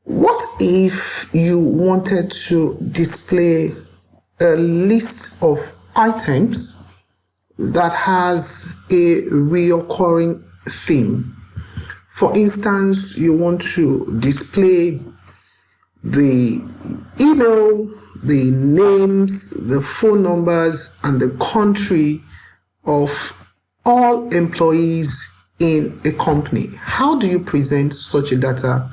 What if you wanted to display a list of items that has a recurring theme? For instance, you want to display the email, the names, the phone numbers, and the country of all employees in a company. How do you present such a data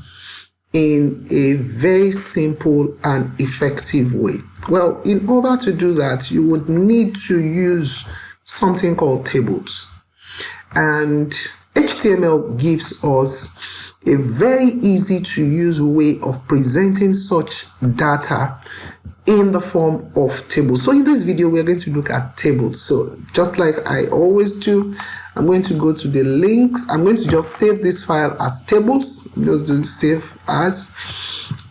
in a very simple and effective way? Well, in order to do that, you would need to use something called tables. And HTML gives us a very easy to use way of presenting such data in the form of tables. So in this video, we're going to look at tables. So just like I always do, I'm going to go to the links. I'm going to just save this file as tables. I'm just doing save as,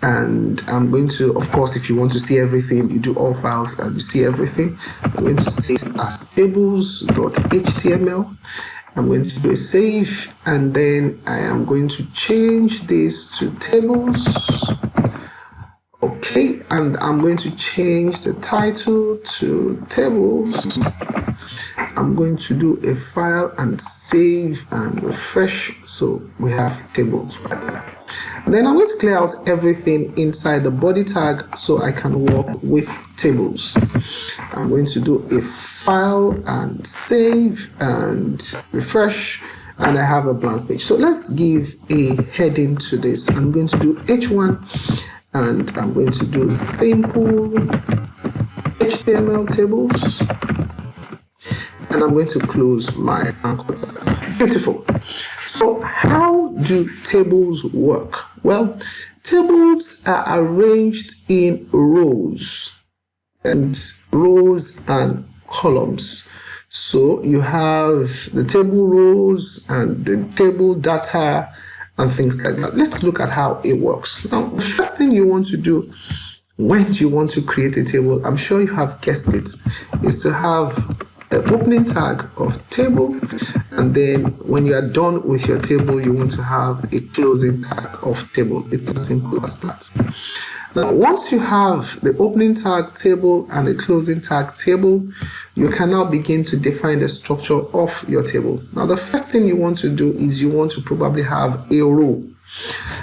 and I'm going to, of course, if you want to see everything, you do all files and you see everything. I'm going to save as tables.html. I'm going to do a save, and then I am going to change this to tables. Okay, and I'm going to change the title to tables. I'm going to do a file and save and refresh, so we have tables right there. Then I'm going to clear out everything inside the body tag so I can work with tables. I'm going to do a file and save and refresh, and I have a blank page. So let's give a heading to this. I'm going to do H1, and I'm going to do simple HTML tables, and I'm going to close my anchor tag. Beautiful. So how do tables work? Well, tables are arranged in rows and columns. So you have the table rows and the table data and things like that. Let's look at how it works. Now, the first thing you want to do when you want to create a table, I'm sure you have guessed it, is to have an opening tag of table, and then when you are done with your table, you want to have a closing tag of table. It's as simple as that. Now, once you have the opening tag table and the closing tag table, you can now begin to define the structure of your table. Now, the first thing you want to do is you want to probably have a row.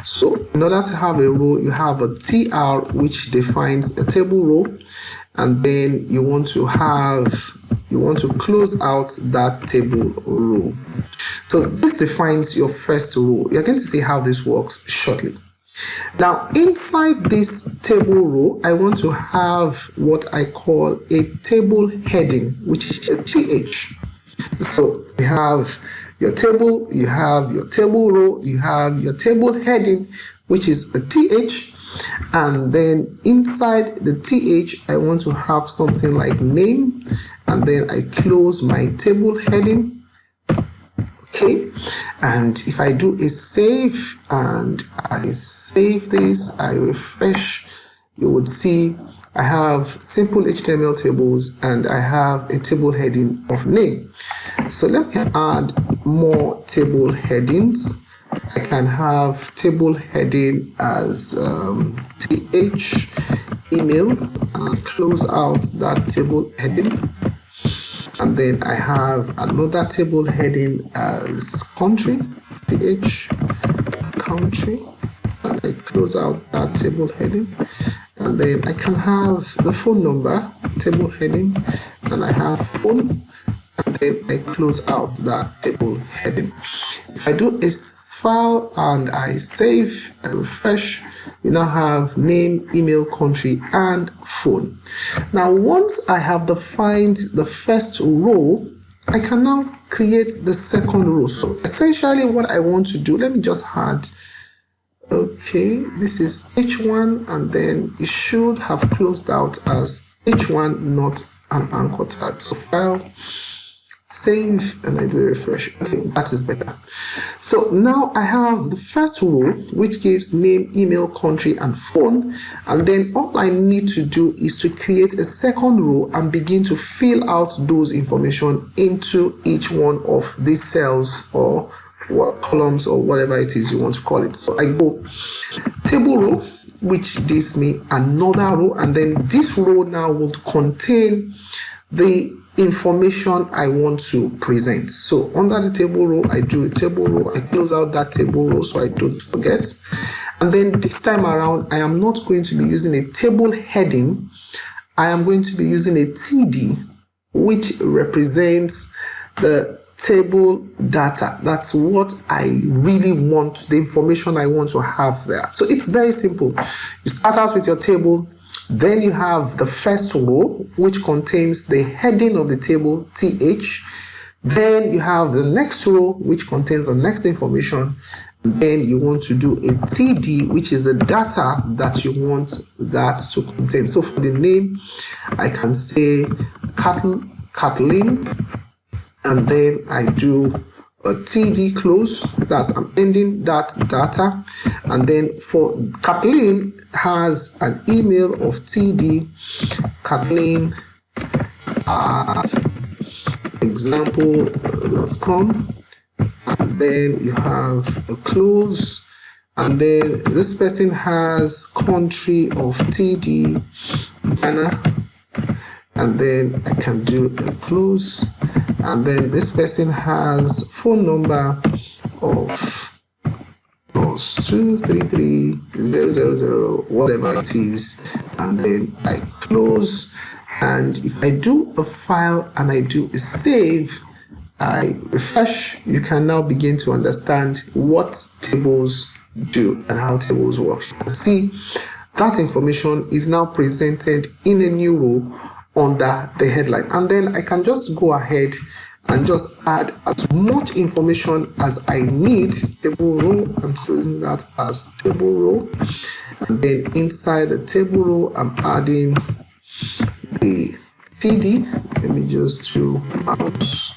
So in order to have a row, you have a TR, which defines a table row, and then you want to close out that table row. So this defines your first row. You're going to see how this works shortly. Now, inside this table row, I want to have what I call a table heading, which is a TH. So you have your table, you have your table row, you have your table heading, which is a TH. And then inside the TH, I want to have something like name, and then I close my table heading. Okay, and if I do a save and I save this, I refresh, you would see I have simple HTML tables and I have a table heading of name. So let me add more table headings. I can have table heading as TH email, and close out that table heading. And then I have another table heading as country, TH country, and I close out that table heading. And then I can have the phone number, table heading, and I have phone, and then I close out that table heading. If I do a file and I save and refresh, you now have name, email, country, and phone. Now, once I have defined the first row, I can now create the second row. So essentially what I want to do, let me just add, okay, this is H1, and then it should have closed out as H1, not an anchor tag. So file, save, and I do a refresh. Okay, that is better. So now I have the first row, which gives name, email, country, and phone. And then all I need to do is to create a second row and begin to fill out those information into each one of these cells or what columns or whatever it is you want to call it. So I go table row, which gives me another row, and then this row now will contain the information I want to present. So under the table row, I do a table row, I close out that table row so I don't forget. And then this time around, I am not going to be using a table heading. I am going to be using a TD, which represents the table data. That's what I really want, the information I want to have there. So it's very simple. You start out with your table, then you have the first row, which contains the heading of the table, TH. Then you have the next row, which contains the next information. Then you want to do a TD, which is the data that you want that to contain. So for the name, I can say Kathleen, and then I do a TD close. That's I'm ending that data. And then for Kathleen has an email of TD Kathleen at example.com. And then you have a close, and then this person has country of TD Ghana, and then I can do a close, and then this person has phone number of +233 whatever it is, and then I close. And if I do a file and I do a save, I refresh, you can now begin to understand what tables do and how tables work. You can see that information is now presented in a new row under the headline. And then I can just go ahead and just add as much information as I need. Table row, I'm closing that as table row. And then inside the table row, I'm adding the TD. Let me just do mouse.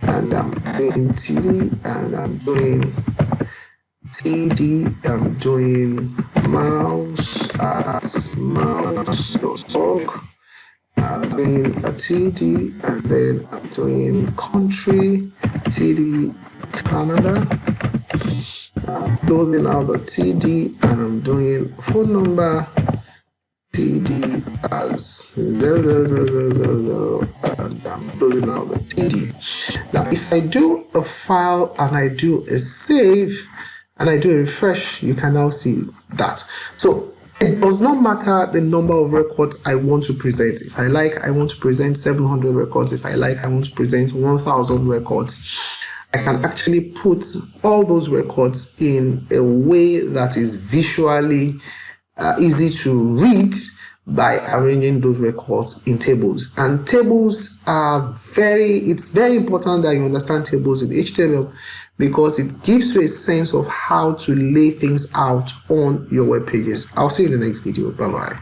And I'm doing TD, and I'm doing TD, I'm doing mouse at mouse.org. I'm doing a TD, and then I'm doing country, TD Canada. I'm closing out the TD, and I'm doing phone number TD as 00000, and I'm closing out the TD. Now, if I do a file and I do a save and I do a refresh, you can now see that. So it does not matter the number of records I want to present. If I like, I want to present 700 records. If I like, I want to present 1,000 records. I can actually put all those records in a way that is visually easy to read by arranging those records in tables. And tables are it's very important that you understand tables in HTML, because it gives you a sense of how to lay things out on your web pages. I'll see you in the next video. Bye bye.